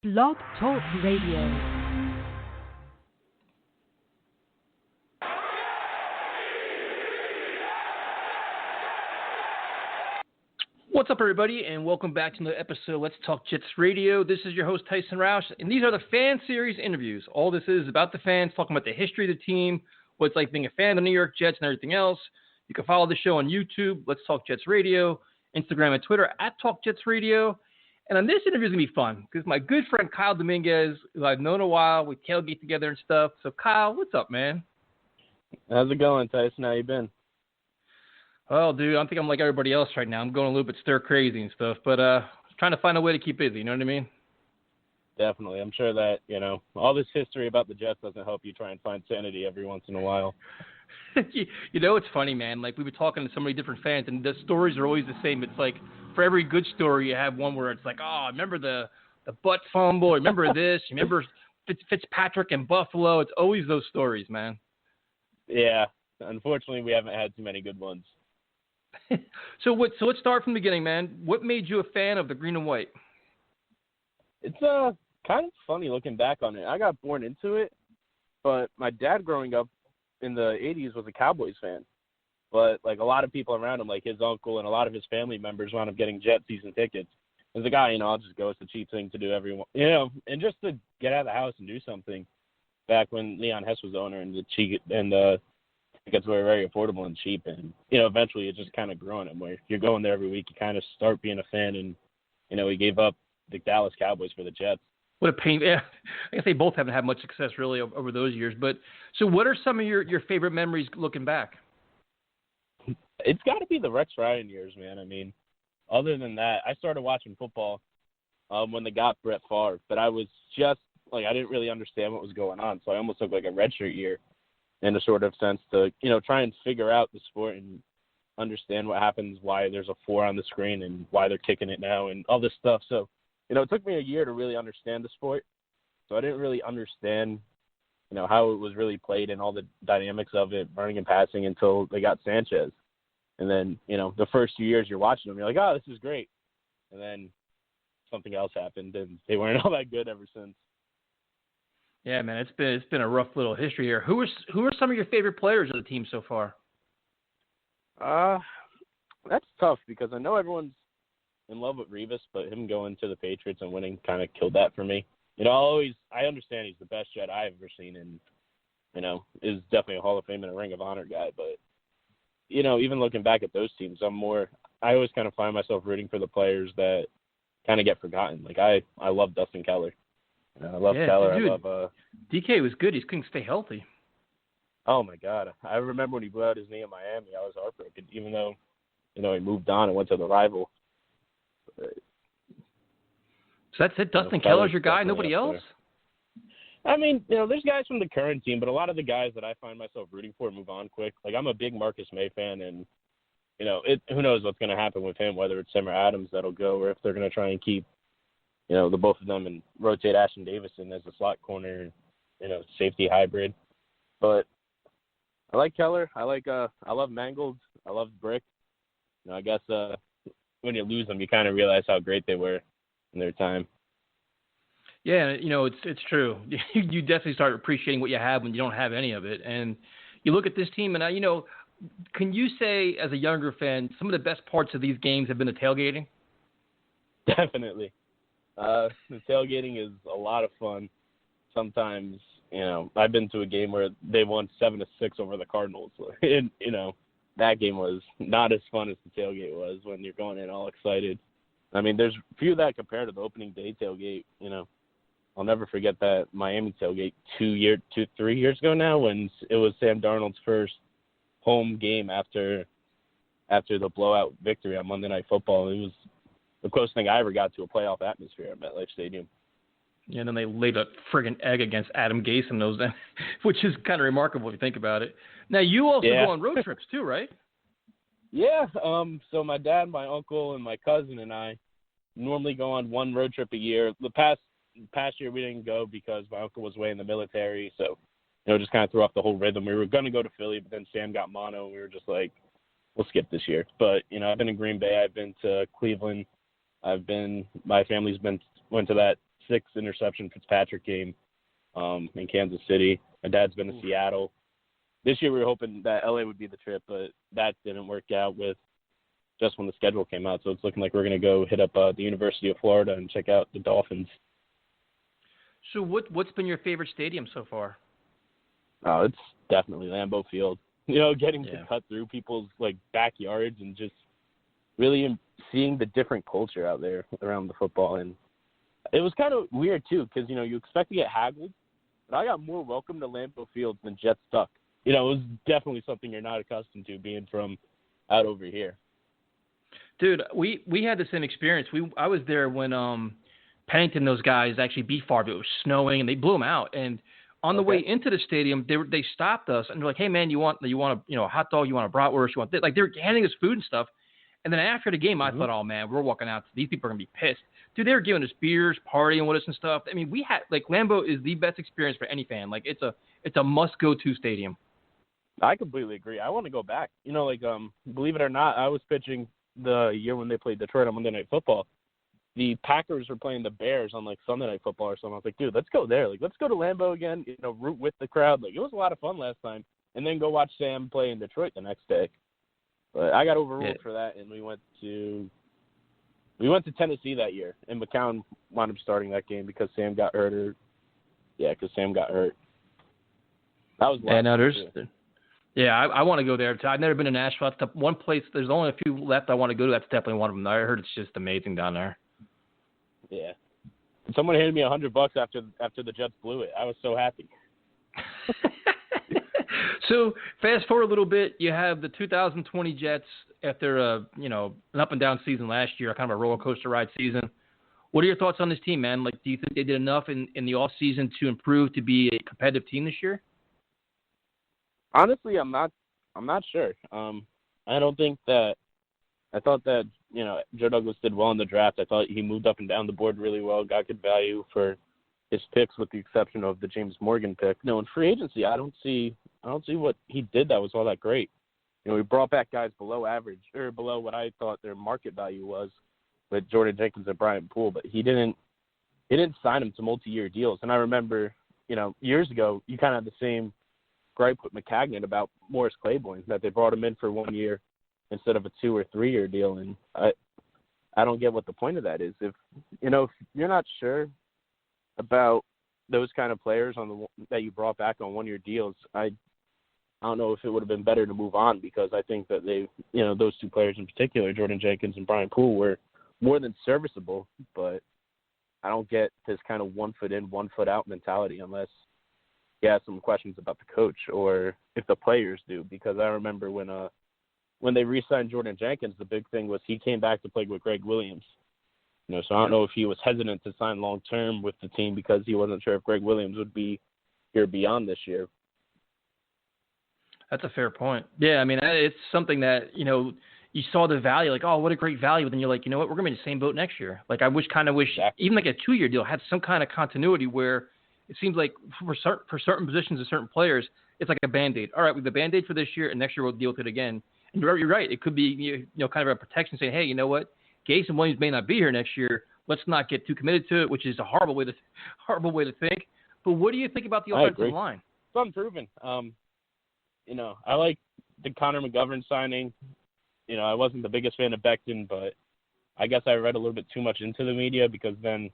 Blog Talk Radio. What's up, everybody, and welcome back to another episode of Let's Talk Jets Radio. This is your host, Tyson Roush, and these are the fan series interviews. All this is about the fans, talking about the history of the team, what it's like being a fan of the New York Jets, and everything else. You can follow the show on YouTube, Let's Talk Jets Radio, Instagram and Twitter, @Talk Jets Radio. And on this interview is going to be fun, because my good friend Kyle Dominguez, who I've known a while, we tailgate together and stuff. So, Kyle, what's up, man? How's it going, Tyson? How you been? Well, dude, I think I'm like everybody else right now. I'm going a little bit stir crazy and stuff, but trying to find a way to keep busy. You know what I mean? Definitely. I'm sure that, all this history about the Jets doesn't help you try and find sanity every once in a while. It's funny, man. Like, we were talking to so many different fans, and the stories are always the same. It's like, for every good story, you have one where it's like, oh, remember the butt fumble, remember this, remember Fitzpatrick in Buffalo. It's always those stories, man. Yeah. Unfortunately, we haven't had too many good ones. So let's start from the beginning, man. What made you a fan of the green and white? It's kind of funny looking back on it. I got born into it, but my dad growing up in the 80s was a Cowboys fan. But, like, a lot of people around him, like his uncle and a lot of his family members, wound up getting Jet season tickets. As a guy, I'll just go. It's a cheap thing to do and just to get out of the house and do something back when Leon Hess was owner and the tickets were very affordable and cheap. And, eventually it just kind of grew on him where you're going there every week. You kind of start being a fan and, he gave up the Dallas Cowboys for the Jets. What a pain. Yeah, I guess they both haven't had much success really over those years. But so what are some of your favorite memories looking back? It's got to be the Rex Ryan years, man. I mean, other than that, I started watching football when they got Brett Favre. But I was just, I didn't really understand what was going on. So I almost took, a redshirt year in a sort of sense to, try and figure out the sport and understand what happens, why there's a 4 on the screen and why they're kicking it now and all this stuff. So, it took me a year to really understand the sport. So I didn't really understand, how it was really played and all the dynamics of it, running and passing, until they got Sanchez. And then, the first few years you're watching them, you're like, oh, this is great. And then something else happened, and they weren't all that good ever since. Yeah, man, it's been a rough little history here. Who are some of your favorite players of the team so far? That's tough because I know everyone's in love with Revis, but him going to the Patriots and winning kind of killed that for me. I understand he's the best Jet I've ever seen, and is definitely a Hall of Fame and a Ring of Honor guy. But even looking back at those teams, I always kind of find myself rooting for the players that kind of get forgotten. Like I love Dustin Keller. I love Keller. Dude, I love DK was good. He couldn't stay healthy. Oh my God! I remember when he blew out his knee in Miami. I was heartbroken, even though he moved on and went to the rival. So that's it. Dustin Keller's your guy. Nobody else. I mean, there's guys from the current team, but a lot of the guys that I find myself rooting for move on quick. Like, I'm a big Marcus May fan, and, who knows what's going to happen with him, whether it's him or Adams that'll go, or if they're going to try and keep, the both of them and rotate Ashton Davison as a slot corner, safety hybrid. But I like Keller. I love Mangold. I love Brick. I guess when you lose them, you kind of realize how great they were in their time. Yeah, it's true. You definitely start appreciating what you have when you don't have any of it. And you look at this team, and can you say, as a younger fan, some of the best parts of these games have been the tailgating? Definitely. The tailgating is a lot of fun. Sometimes, I've been to a game where they won 7-6 over the Cardinals. And, that game was not as fun as the tailgate was when you're going in all excited. I mean, there's few that compare to the opening day tailgate. I'll never forget that Miami tailgate 3 years ago now, when it was Sam Darnold's first home game after the blowout victory on Monday Night Football. It was the closest thing I ever got to a playoff atmosphere at MetLife Stadium. Yeah, and then they laid a friggin' egg against Adam Gase in those, which is kind of remarkable if you think about it. Now, you also go on road trips too, right? Yeah. So my dad, my uncle, and my cousin and I normally go on one road trip a year. The past year we didn't go because my uncle was away in the military, so just kind of threw off the whole rhythm. We were going to go to Philly, but then Sam got mono, and we were just like, we'll skip this year. But I've been in Green Bay, I've been to Cleveland, my family's went to that 6-interception Fitzpatrick game in Kansas City. My dad's been to Seattle. This year we were hoping that LA would be the trip, but that didn't work out with just when the schedule came out. So it's looking like we're going to go hit up the University of Florida and check out the Dolphins. So what's been your favorite stadium so far? Oh, it's definitely Lambeau Field. Getting to cut through people's backyards and just really seeing the different culture out there around the football. And it was kind of weird too, because you expect to get haggled, but I got more welcome to Lambeau Field than Jets stuck. It was definitely something you're not accustomed to being from out over here. Dude, we had the same experience. I was there when Pennington, those guys actually beat Favre. It was snowing and they blew them out. And on the way into the stadium, they stopped us and they're like, "Hey man, you want a hot dog? You want a bratwurst? You want this?" Like they were handing us food and stuff. And then after the game, I thought, "Oh man, we're walking out. These people are gonna be pissed." Dude, they were giving us beers, partying with us and stuff. I mean, we had Lambeau is the best experience for any fan. It's a must go to stadium. I completely agree. I want to go back. Believe it or not, I was pitching the year when they played Detroit on Monday Night Football. The Packers were playing the Bears on Sunday Night Football or something. I was like, dude, let's go there. Let's go to Lambeau again. Root with the crowd. It was a lot of fun last time. And then go watch Sam play in Detroit the next day. But I got overruled for that, and we went to Tennessee that year, and McCown wound up starting that game because Sam got hurt. Because Sam got hurt. That was I want to go there. I've never been to Nashville. That's the one place. There's only a few left I want to go to. That's definitely one of them. I heard it's just amazing down there. Yeah. Someone handed me $100 after the Jets blew it. I was so happy. So fast forward a little bit, you have the 2020 Jets after an up and down season last year, kind of a roller coaster ride season. What are your thoughts on this team, man? Do you think they did enough in the off season to improve to be a competitive team this year? Honestly, I'm not sure. I don't think that. I thought that Joe Douglas did well in the draft. I thought he moved up and down the board really well, got good value for his picks, with the exception of the James Morgan pick. No, in free agency, I don't see what he did that was all that great. We brought back guys below average or below what I thought their market value was with Jordan Jenkins and Bryant Poole, but he didn't sign them to multi-year deals. And I remember, years ago, you kind of had the same gripe with McCagnon about Morris Claiborne, that they brought him in for 1 year instead of a 2 or 3 year deal. And I don't get what the point of that is. If you're not sure about those kind of players that you brought back on 1 year deals, I don't know if it would have been better to move on, because I think that those two players in particular, Jordan Jenkins and Bryant Poole, were more than serviceable, but I don't get this kind of 1 foot in, 1 foot out mentality unless you have some questions about the coach or if the players do, because I remember when they re-signed Jordan Jenkins, the big thing was he came back to play with Greg Williams. So I don't know if he was hesitant to sign long-term with the team because he wasn't sure if Greg Williams would be here beyond this year. That's a fair point. Yeah, I mean, it's something that, you saw the value, oh, what a great value, but then you're like, you know what, we're going to be in the same boat next year. I wish exactly. Even a 2 year deal had some kind of continuity where it seems like for certain positions and certain players, it's like a Band-Aid. All right, we have the Band-Aid for this year, and next year we'll deal with it again. And you're right. It could be kind of a protection saying, hey, you know what? Gase and Williams may not be here next year. Let's not get too committed to it, which is a horrible way to think. But what do you think about the offensive line? It's unproven. I like the Connor McGovern signing. I wasn't the biggest fan of Becton, but I guess I read a little bit too much into the media, because then,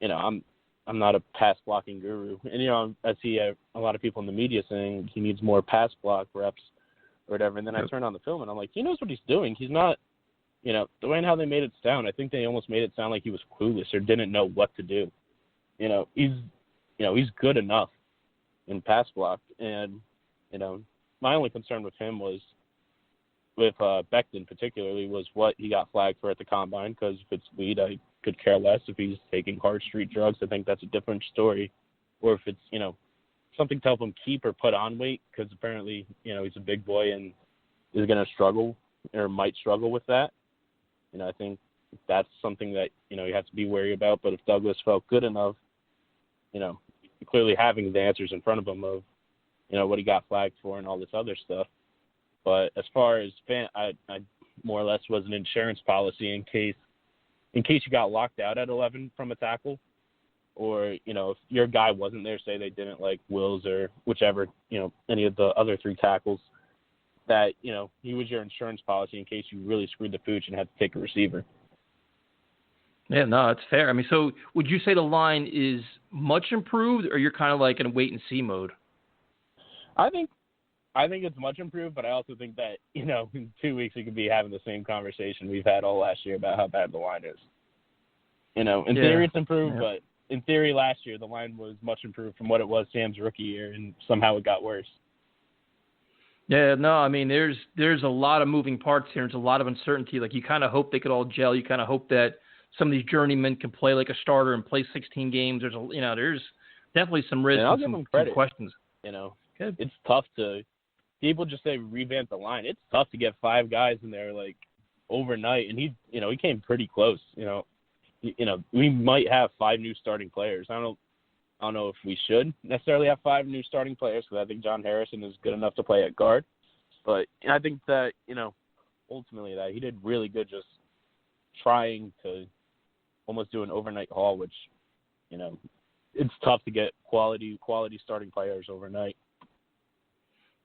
I'm not a pass blocking guru. And, I see a lot of people in the media saying he needs more pass block reps or whatever. And then I turn on the film and I'm like, he knows what he's doing. He's not, the way and how they made it sound, I think they almost made it sound like he was clueless or didn't know what to do. He's good enough in pass block. And, my only concern with him was, with Becton particularly, was what he got flagged for at the combine, because if it's weed, I could care less. If he's taking hard street drugs, I think that's a different story. Or if it's, something to help him keep or put on weight, because apparently, he's a big boy and is going to struggle or might struggle with that. I think that's something that, you have to be wary about. But if Douglas felt good enough, clearly having the answers in front of him of, what he got flagged for and all this other stuff. But as far as I more or less was an insurance policy in case you got locked out at 11 from a tackle. or, if your guy wasn't there, say they didn't like Wills or whichever, any of the other three tackles, that, he was your insurance policy in case you really screwed the pooch and had to take a receiver. Yeah, no, that's fair. I mean, so would you say the line is much improved, or you're kind of like in a wait-and-see mode? I think it's much improved, but I also think that, in 2 weeks we could be having the same conversation we've had all last year about how bad the line is. In theory it's improved, but in theory last year the line was much improved from what it was Sam's rookie year, and somehow it got worse. Yeah, no, I mean, there's a lot of moving parts here. There's a lot of uncertainty. Like, you kind of hope they could all gel. You kind of hope that some of these journeymen can play like a starter and play 16 games. There's definitely some risk and some questions. It's tough to – people just say revamp the line. It's tough to get 5 guys in there, like, overnight. And he came pretty close. We might have 5 new starting players. I don't know if we should necessarily have 5 new starting players, because I think John Harrison is good enough to play at guard. But I think that, ultimately that he did really good just trying to almost do an overnight haul, which, it's tough to get quality starting players overnight.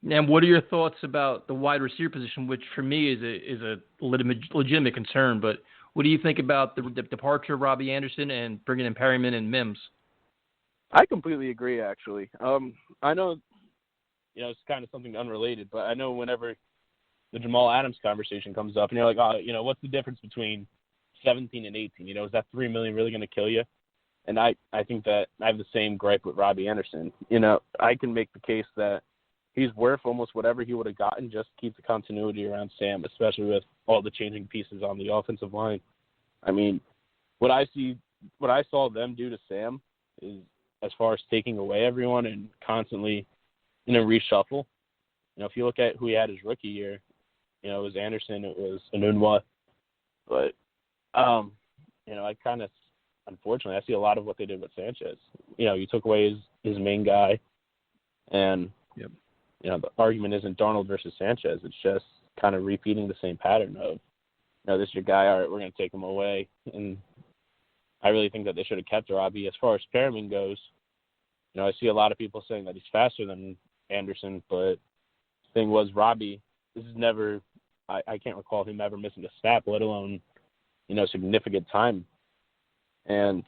And what are your thoughts about the wide receiver position, which for me is a legitimate concern? But what do you think about the departure of Robbie Anderson and bringing in Perryman and Mims? I completely agree, actually. I know, it's kind of something unrelated, but I know whenever the Jamal Adams conversation comes up and you're like, what's the difference between 17 and 18? Is that $3 million really going to kill you? And I think that I have the same gripe with Robbie Anderson. I can make the case that he's worth almost whatever he would have gotten just to keep the continuity around Sam, especially with all the changing pieces on the offensive line. I mean, what I saw them do to Sam is, as far as taking away everyone and constantly, reshuffle. If you look at who he had his rookie year, it was Anderson, it was Anunwa. But, unfortunately, I see a lot of what they did with Sanchez. You took away his main guy, and, the argument isn't Darnold versus Sanchez. It's just kind of repeating the same pattern of, this is your guy, all right, we're going to take him away. And I really think that they should have kept Robbie. As far as Perriman goes, I see a lot of people saying that he's faster than Anderson, but the thing was, Robbie, this is never, I can't recall him ever missing a snap, let alone, significant time. And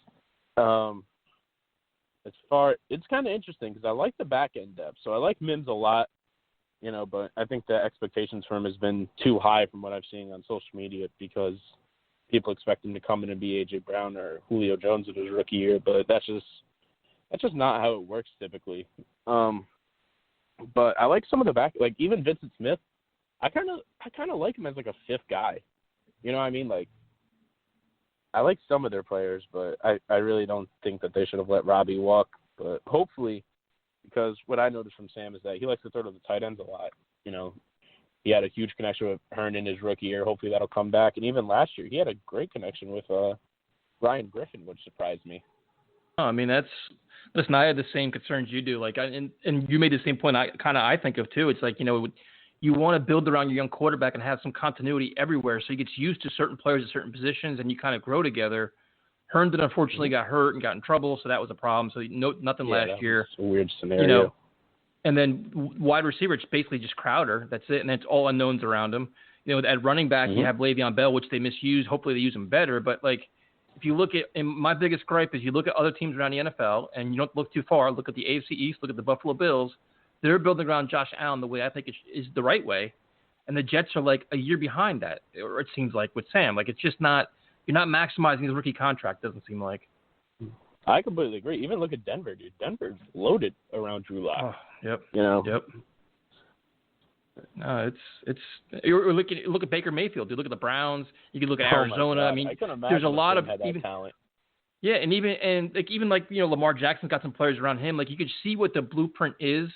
it's kind of interesting because I like the back end depth. So I like Mims a lot, but I think the expectations for him has been too high from what I've seen on social media, because people expect him to come in and be A.J. Brown or Julio Jones in his rookie year, but that's just not how it works typically. But I like some of the back, like even Vincent Smith. I kind of like him as like a fifth guy. You know what I mean? Like, I like some of their players, but I really don't think that they should have let Robbie walk. But hopefully, because what I noticed from Sam is that he likes to throw to the tight ends a lot. He had a huge connection with Herndon his rookie year. Hopefully that'll come back. And even last year, he had a great connection with Ryan Griffin, which surprised me. I mean, listen, I had the same concerns you do. Like, and you made the same point I think of too. It's like, you want to build around your young quarterback and have some continuity everywhere, so he gets used to certain players at certain positions and you kind of grow together. Herndon unfortunately got hurt and got in trouble, so that was a problem. So nothing last year. A weird scenario. And then wide receiver, it's basically just Crowder. That's it, and it's all unknowns around him. At running back, you have Le'Veon Bell, which they misuse. Hopefully they use him better. But, like, if you look at – and my biggest gripe is you look at other teams around the NFL, and you don't look too far. Look at the AFC East. Look at the Buffalo Bills. They're building around Josh Allen the way I think is the right way. And the Jets are, like, a year behind that, or it seems like, with Sam. Like, it's just not – you're not maximizing his rookie contract, doesn't seem like. I completely agree. Even look at Denver, dude. Denver's loaded around Drew Lock. Oh, yep. Yep. No, it's. You look at Baker Mayfield. You look at the Browns. You can look at Arizona. I mean, there's a lot of even talent. Yeah, and even Lamar Jackson's got some players around him. Like, you could see what the blueprint is.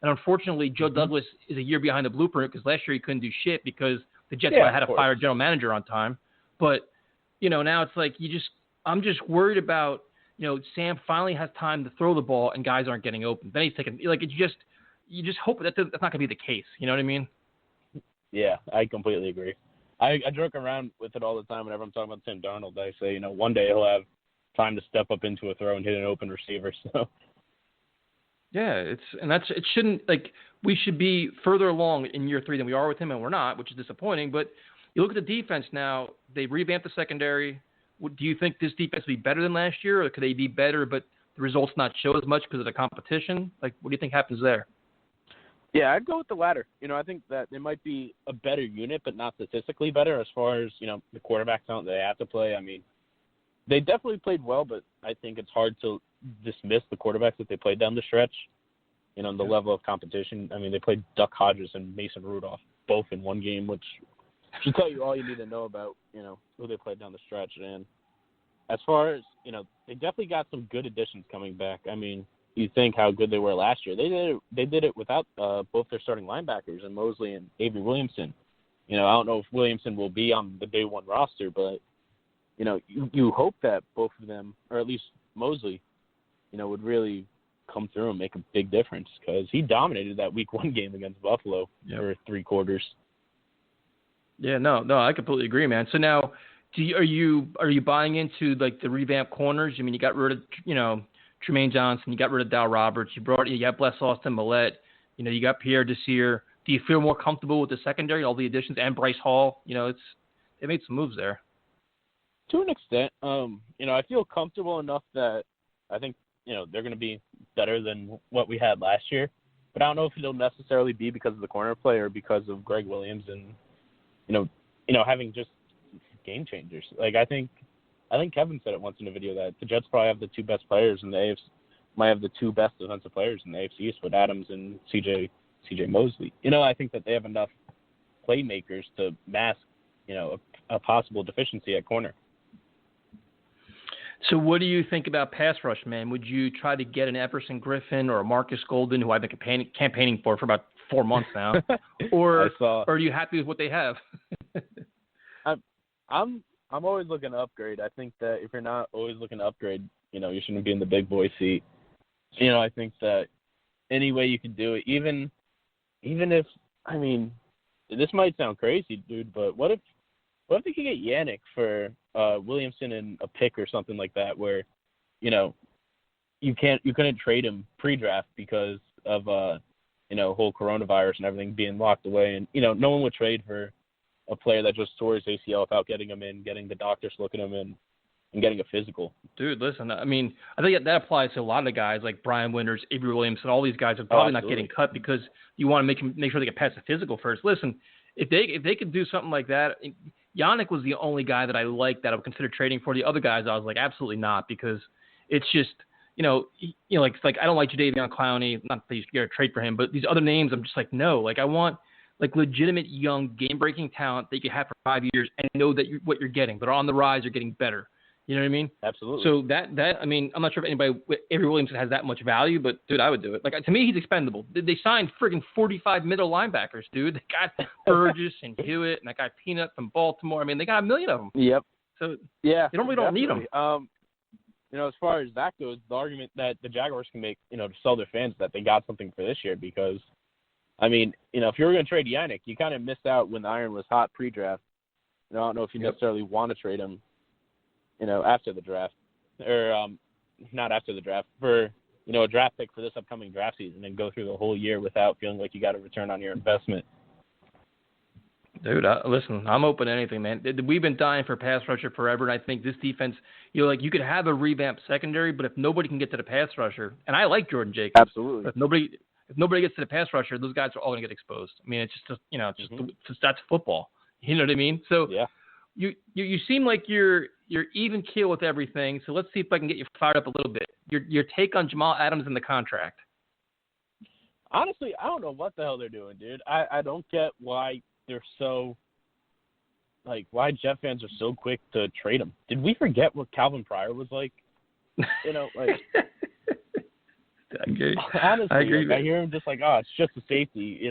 And unfortunately, Joe Douglas is a year behind the blueprint because last year he couldn't do shit because the Jets had to fire a general manager on time. But now it's like I'm just worried about. Sam finally has time to throw the ball and guys aren't getting open. Then he's taking you just hope that's not going to be the case. You know what I mean? Yeah, I completely agree. I joke around with it all the time whenever I'm talking about Sam Darnold. I say, one day he'll have time to step up into a throw and hit an open receiver. So Yeah, it shouldn't, like, we should be further along in year 3 than we are with him, and we're not, which is disappointing. But you look at the defense now; they revamped the secondary. Do you think this defense will be better than last year, or could they be better, but the results not show as much because of the competition? Like, what do you think happens there? yeah, I'd go with the latter. I think that they might be a better unit, but not statistically better as far as the quarterback talent they have to play. I mean, they definitely played well, but I think it's hard to dismiss the quarterbacks that they played down the stretch. The level of competition. I mean, they played Duck Hodges and Mason Rudolph both in one game, which should tell you all you need to know about, who they played down the stretch. And as far as, they definitely got some good additions coming back. I mean, you think how good they were last year. They did it without both their starting linebackers, and Mosley and Avery Williamson. I don't know if Williamson will be on the day one roster, but, you hope that both of them, or at least Mosley, would really come through and make a big difference, because he dominated that week 1 game against Buffalo for 3 quarters. Yeah, no, I completely agree, man. So now, are you buying into like the revamped corners? I mean, you got rid of Tremaine Johnson, you got rid of Dow Roberts, you got Bless Austin Millette, you got Pierre Desir. Do you feel more comfortable with the secondary, all the additions, and Bryce Hall? They made some moves there. To an extent, I feel comfortable enough that I think they're going to be better than what we had last year. But I don't know if it'll necessarily be because of the corner play or because of Greg Williams and having just game changers. Like I think Kevin said it once in a video that the Jets probably have the 2 best players in the AFC, might have the 2 best defensive players in the AFC East with Adams and CJ Mosley. I think that they have enough playmakers to mask a possible deficiency at corner. So what do you think about pass rush, man? Would you try to get an Everson Griffin or a Marcus Golden, who I've been campaigning for about 4 months now, or are you happy with what they have? I'm always looking to upgrade. I think that if you're not always looking to upgrade, you shouldn't be in the big boy seat. I think that any way you could do it, even if, I mean, this might sound crazy, dude, but what if they could get Yannick for Williamson and a pick or something like that, where you couldn't trade him pre-draft because of whole coronavirus and everything being locked away, and no one would trade for a player that just tore his ACL without getting him in, getting the doctors to look at him and getting a physical. Dude, listen, I mean, I think that applies to a lot of guys like Brian Winters, Avery Williamson. All these guys are probably not getting cut because you want to make sure they get past the physical first. Listen, if they could do something like that. Yannick was the only guy that I liked that I would consider trading for. The other guys, I was like, absolutely not, because it's just, like I don't like Jadeveon Clowney. Not that you should get a trade for him, but these other names, I'm just like, no. Like I want like legitimate young game-breaking talent that you can have for 5 years and know that what you're getting. They're on the rise. You're getting better. You know what I mean? Absolutely. So that I mean, I'm not sure if anybody, Avery Williamson has that much value, but dude, I would do it. Like to me, he's expendable. They signed friggin' 45 middle linebackers, dude. They got Burgess and Hewitt and that guy Peanut from Baltimore. I mean, they got a million of them. Yep. So yeah, they don't need them. As far as that goes, the argument that the Jaguars can make, to sell their fans that they got something for this year, because, I mean, if you were going to trade Yannick, you kind of missed out when the iron was hot pre-draft. I don't know if you necessarily want to trade him, after the draft, or not after the draft, for, a draft pick for this upcoming draft season and go through the whole year without feeling like you got a return on your investment. Dude, listen, I'm open to anything, man. We've been dying for pass rusher forever, and I think this defense, you could have a revamped secondary, but if nobody can get to the pass rusher, and I like Jordan Jacobs. Absolutely. But if nobody gets to the pass rusher, those guys are all going to get exposed. I mean, it's just that's football. You know what I mean? So yeah. You seem like you're even keel with everything. So let's see if I can get you fired up a little bit. Your take on Jamal Adams and the contract. Honestly, I don't know what the hell they're doing, dude. I don't get why they're so, why Jet fans are so quick to trade him. Did we forget what Calvin Pryor was like? Okay. Honestly, I agree. I hear him just like, it's just a safety,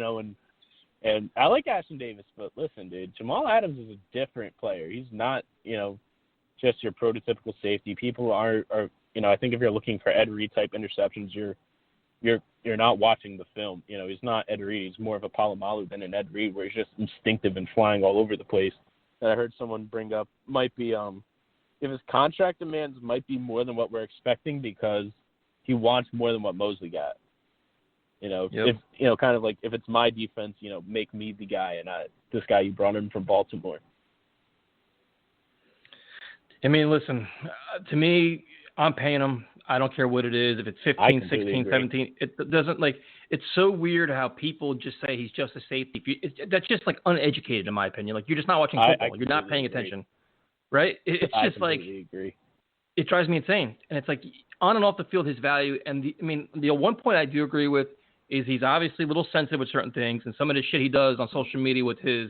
and I like Ashton Davis, but listen, dude, Jamal Adams is a different player. He's not, just your prototypical safety. People are I think if you're looking for Ed Reed type interceptions, you're not watching the film. He's not Ed Reed. He's more of a Palomalu than an Ed Reed, where he's just instinctive and flying all over the place. That I heard someone bring up might be his contract demands might be more than what we're expecting because he wants more than what Mosley got. If kind of like if it's my defense, make me the guy and not this guy you brought in from Baltimore. I mean, listen, to me, I'm paying him. I don't care what it is. If it's 15, 16, 17, it doesn't it's so weird how people just say he's just a safety. That's just like uneducated in my opinion. Like you're just not watching football. You're not paying attention, right? It's just like, agree. It drives me insane. And it's like on and off the field, his value. And the one point I do agree with is he's obviously a little sensitive with certain things, and some of the shit he does on social media with his,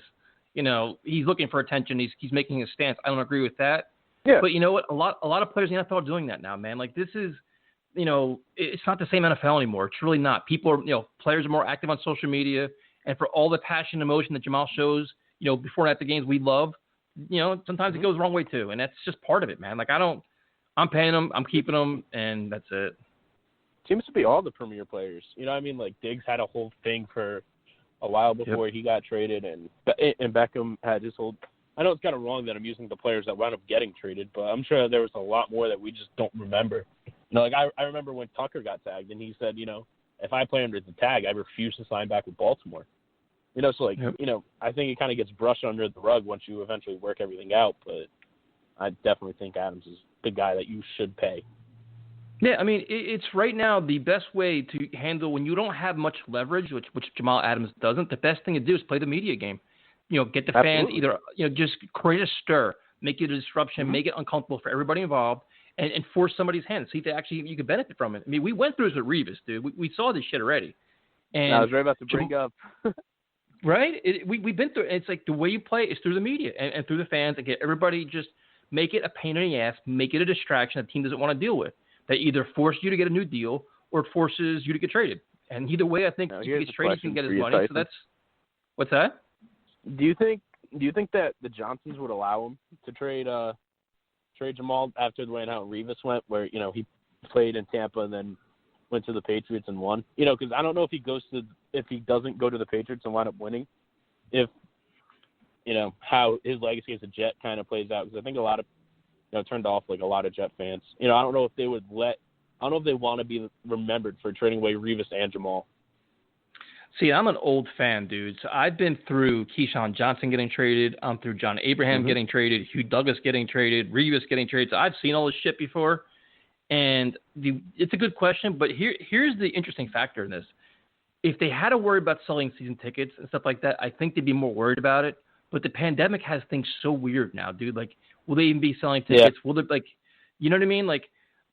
he's looking for attention. He's making a stance. I don't agree with that. Yeah. But you know what? A lot of players in the NFL are doing that now, man. Like this is, it's not the same NFL anymore. It's really not. People are, players are more active on social media, and for all the passion and emotion that Jamal shows, before and after games, we love. Sometimes it goes the wrong way too, and that's just part of it, man. Like I'm paying him, I'm keeping him, and that's it. Seems to be all the premier players. Like Diggs had a whole thing for a while before he got traded, and Beckham had his whole. I know it's kind of wrong that I'm using the players that wound up getting traded, but I'm sure there was a lot more that we just don't remember. I remember when Tucker got tagged, and he said, if I play under the tag, I refuse to sign back with Baltimore. I think it kind of gets brushed under the rug once you eventually work everything out, but I definitely think Adams is the guy that you should pay. Yeah, I mean, it's right now the best way to handle when you don't have much leverage, which Jamal Adams doesn't. The best thing to do is play the media game. Get the fans either, just create a stir, make it a disruption, make it uncomfortable for everybody involved, and force somebody's hand. See if you could benefit from it. I mean, we went through this with Revis, dude. We saw this shit already. And I was right about to bring up. Right? We've been through it. It's like the way you play is through the media and through the fans and get everybody just make it a pain in the ass, make it a distraction the team doesn't want to deal with. That either forces you to get a new deal or it forces you to get traded. And either way, I think if he gets traded, he can get his money. So that's what's that? Do you think that the Johnsons would allow him to trade Jamal after the way how Revis went, where he played in Tampa and then went to the Patriots and won? Because I don't know if he doesn't go to the Patriots and wind up winning, if how his legacy as a Jet kind of plays out. Because I think a lot of turned off like a lot of Jet fans. I don't know if they would I don't know if they want to be remembered for trading away Revis and Jamal. See, I'm an old fan, dude. So I've been through Keyshawn Johnson getting traded. I'm through John Abraham getting traded, Hugh Douglas getting traded, Revis getting traded. So I've seen all this shit before. And it's a good question, but here's the interesting factor in this. If they had to worry about selling season tickets and stuff like that, I think they'd be more worried about it. But the pandemic has things so weird now, dude. Like, will they even be selling tickets? Yeah. Will they, you know what I mean? Like,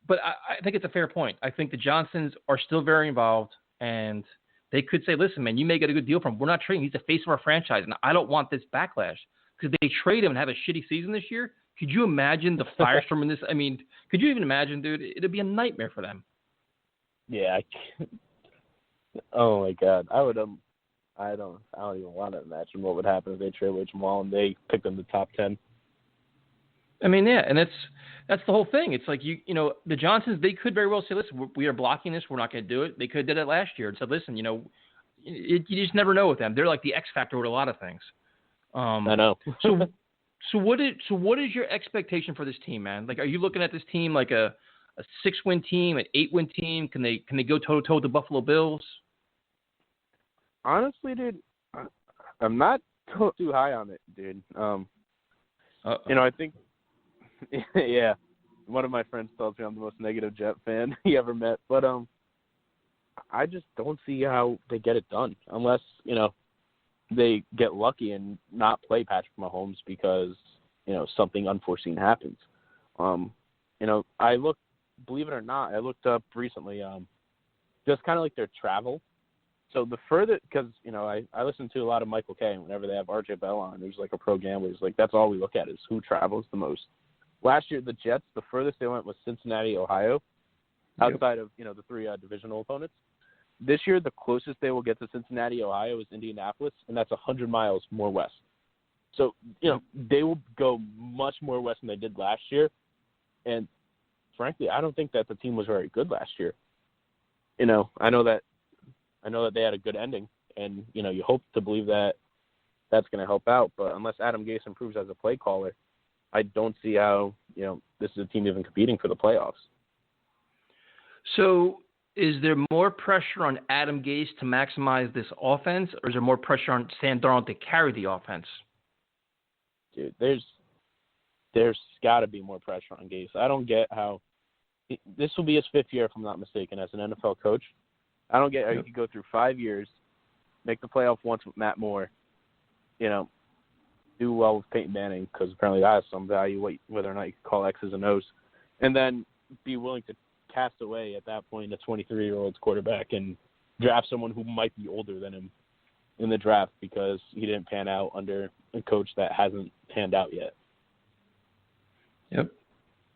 but I think it's a fair point. I think the Johnsons are still very involved, and they could say, listen, man, you may get a good deal from him. We're not trading. He's the face of our franchise, and I don't want this backlash. Because they trade him and have a shitty season this year, could you imagine the firestorm in this? I mean, could you even imagine, dude? It'd be a nightmare for them. Yeah. Oh, my God. I don't even want to imagine what would happen if they trade away Jamal and they picked him the top 10. I mean, yeah, and that's the whole thing. It's like, the Johnsons, they could very well say, listen, we are blocking this. We're not going to do it. They could have did it last year and said, listen, you just never know with them. They're like the X factor with a lot of things. I know. So what is your expectation for this team, man? Like, are you looking at this team like a 6-win team, an 8-win team? Can they go toe-to-toe with the Buffalo Bills? Honestly, dude, I'm not too high on it, dude. I think, yeah, one of my friends tells me I'm the most negative Jet fan he ever met, but I just don't see how they get it done unless, they get lucky and not play Patrick Mahomes because, something unforeseen happens. Believe it or not, I looked up recently, just kind of like their travel. So the further, because, I listen to a lot of Michael Kay, and whenever they have RJ Bell on, who's like a pro gambler, he's like, that's all we look at is who travels the most. Last year, the Jets, the furthest they went was Cincinnati, Ohio, outside of, the three divisional opponents. This year, the closest they will get to Cincinnati, Ohio is Indianapolis, and that's 100 miles more west. So, they will go much more west than they did last year. And frankly, I don't think that the team was very good last year. I know that they had a good ending, and, you hope to believe that that's going to help out. But unless Adam Gase improves as a play caller, I don't see how, this is a team even competing for the playoffs. So is there more pressure on Adam Gase to maximize this offense, or is there more pressure on Sam Darnold to carry the offense? Dude, there's got to be more pressure on Gase. I don't get how this will be his 5th year, if I'm not mistaken, as an NFL coach. I don't get how you could go through 5 years, make the playoff once with Matt Moore, do well with Peyton Manning, because apparently that has some value, whether or not you can call X's and O's, and then be willing to cast away at that point a 23-year-old quarterback and draft someone who might be older than him in the draft because he didn't pan out under a coach that hasn't panned out yet. Yep.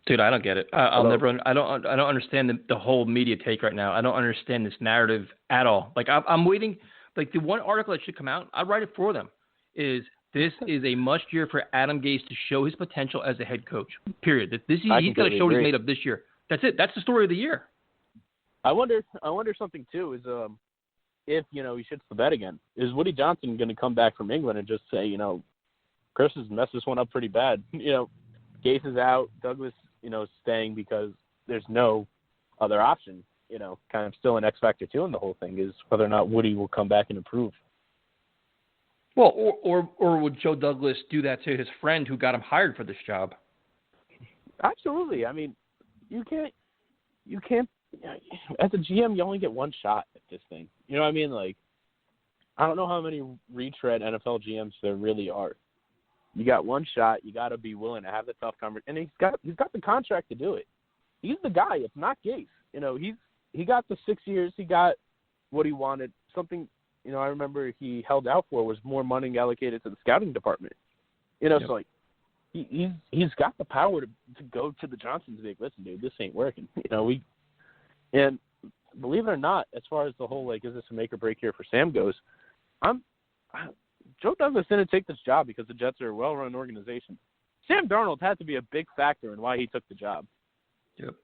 Dude, I don't get it. I don't understand the whole media take right now. I don't understand this narrative at all. Like, I'm waiting. Like, the one article that should come out, I write it for them, is this is a must year for Adam Gase to show his potential as a head coach. Period. He's got to show what he's made of this year. That's it. That's the story of the year. I wonder something too is if he shits the bed again, is Woody Johnson going to come back from England and just say, Chris has messed this one up pretty bad. Gase is out, Douglas, staying because there's no other option. Kind of still an X factor too in the whole thing is whether or not Woody will come back and improve. Well, or would Joe Douglas do that to his friend who got him hired for this job? Absolutely. I mean, you can't. As a GM, you only get one shot at this thing. You know what I mean? Like, I don't know how many retread NFL GMs there really are. You got one shot. You got to be willing to have the tough conversation, and he's got the contract to do it. He's the guy. It's not Gase. He got the 6 years. He got what he wanted. Something I remember he held out for was more money allocated to the scouting department. Yep. So like he's got the power to go to the Johnsons and be like, listen, dude, this ain't working. And believe it or not, as far as the whole like, is this a make or break here for Sam goes, Joe Douglas didn't take this job because the Jets are a well-run organization. Sam Darnold had to be a big factor in why he took the job. Yep.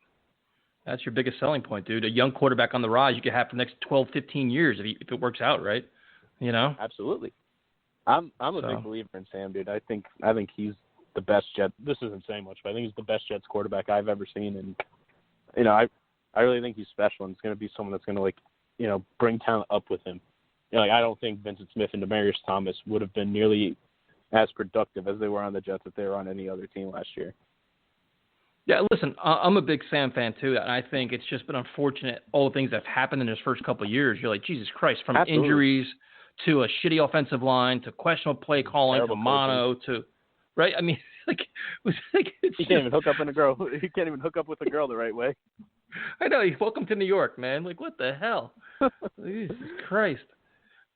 That's your biggest selling point, dude. A young quarterback on the rise you could have for the next 12, 15 years if it works out, right? Absolutely. I'm a big believer in Sam, dude. I think he's the best Jets. This isn't saying much, but I think he's the best Jets quarterback I've ever seen. And, I really think he's special, and it's going to be someone that's going to, bring talent up with him. I don't think Vincent Smith and Demaryius Thomas would have been nearly as productive as they were on the Jets if they were on any other team last year. Yeah, listen, I'm a big Sam fan, too, and I think it's just been unfortunate, all the things that have happened in his first couple of years. You're like, Jesus Christ, from Absolutely. Injuries to a shitty offensive line to questionable play calling Terrible to mono coaching. to – right? I mean, it's He can't even hook up in a girl. He can't even hook up with a girl the right way. I know. Welcome to New York, man. Like, what the hell? Jesus Christ.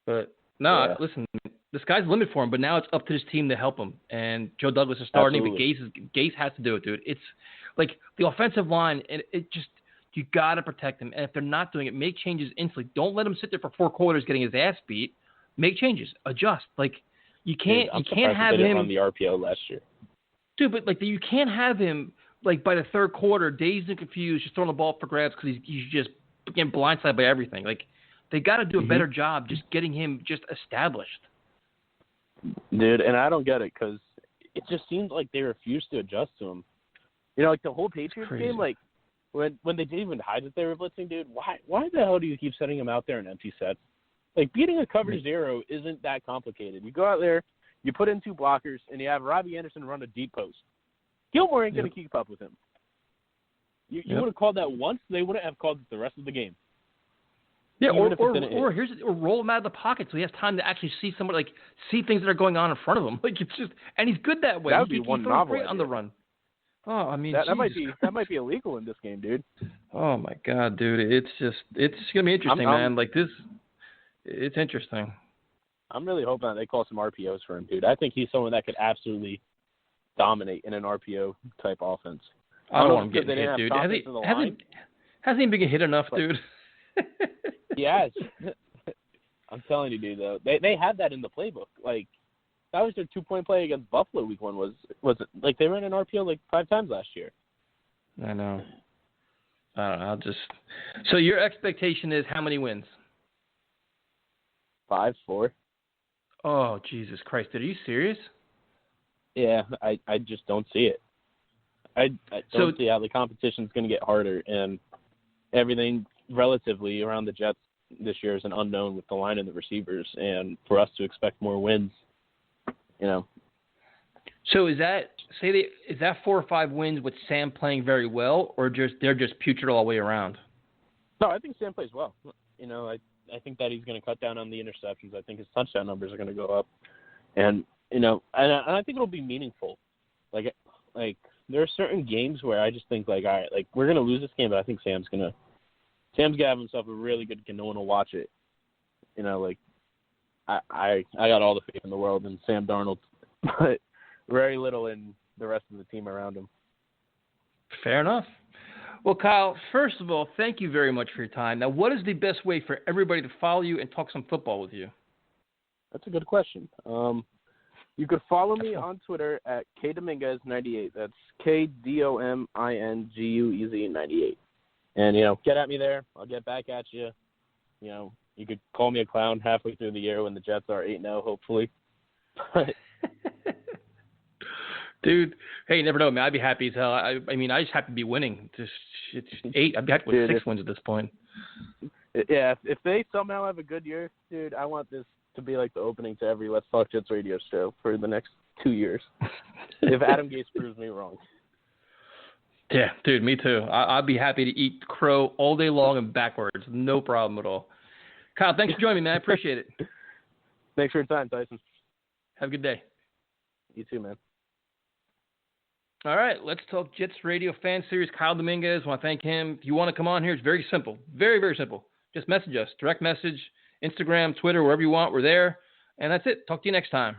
But, no, listen, the sky's the limit for him, but now it's up to his team to help him. And Joe Douglas is starting, Absolutely. but Gase has to do it, dude. It's like the offensive line, and it just – you got to protect him. And if they're not doing it, make changes instantly. Don't let him sit there for 4 quarters getting his ass beat. Make changes. Adjust. Like, you can't have him on the RPO last year. Dude, but like you can't have him like by the third quarter, dazed and confused, just throwing the ball for grabs because he's just getting blindsided by everything. Like they got to do a better job just getting him just established. Dude, and I don't get it because it just seems like they refuse to adjust to him. Like the whole Patriots game, like when they didn't even hide that they were blitzing, dude. Why the hell do you keep sending him out there in empty sets? Like beating a cover zero isn't that complicated. You go out there, you put in 2 blockers, and you have Robbie Anderson run a deep post. Gilmore ain't going to keep up with him. You would have called that once, they wouldn't have called it the rest of the game. Yeah, or roll him out of the pocket so he has time to actually see see things that are going on in front of him. Like it's just, and he's good that way. That would be one novel great on the run. Oh, I mean, that might be illegal in this game, dude. Oh my God, dude, it's gonna be interesting, man. Like this, it's interesting. I'm really hoping that they call some RPOs for him, dude. I think he's someone that could absolutely dominate in an RPO type offense. I don't want him getting hit, dude. Hasn't he been getting hit enough, dude? He has. I'm telling you, dude. Though they had that in the playbook. Like that was their 2-point play against Buffalo week 1. Was it like they ran an RPO like 5 times last year? I know. I don't know. So your expectation is how many wins? 5, 4. Oh, Jesus Christ. Dude, are you serious? Yeah, I just don't see it. I don't see how the competition's going to get harder, and everything relatively around the Jets this year is an unknown with the line and the receivers, and for us to expect more wins, So is that 4 or 5 wins with Sam playing very well, or they're just putrid all the way around? No, I think Sam plays well. I think that he's going to cut down on the interceptions. I think his touchdown numbers are going to go up, and and I think it'll be meaningful. Like there are certain games where I just think all right, we're going to lose this game, but I think Sam's gonna have himself a really good game. No one will watch it. I got all the faith in the world in Sam Darnold, but very little in the rest of the team around him. Fair enough. Well, Kyle, first of all, thank you very much for your time. Now, what is the best way for everybody to follow you and talk some football with you? That's a good question. You could follow me on Twitter at KDominguez98. That's KDOMINGUEZ98. And, get at me there. I'll get back at you. You could call me a clown halfway through the year when the Jets are 8-0, hopefully. Dude, hey, you never know, man. I'd be happy as hell. I mean, I just happen to be winning. It's 8. I'd be happy with 6 wins at this point. Yeah, if they somehow have a good year, dude, I want this to be like the opening to every Let's Talk Jets radio show for the next 2 years. If Adam Gase proves me wrong. Yeah, dude, me too. I'd be happy to eat crow all day long and backwards. No problem at all. Kyle, thanks for joining me, man. I appreciate it. Thanks for your time, Tyson. Have a good day. You too, man. All right, Let's Talk Jets Radio Fan Series. Kyle Dominguez, I want to thank him. If you want to come on here, it's very simple. Very, very simple. Just message us. Direct message, Instagram, Twitter, wherever you want. We're there. And that's it. Talk to you next time.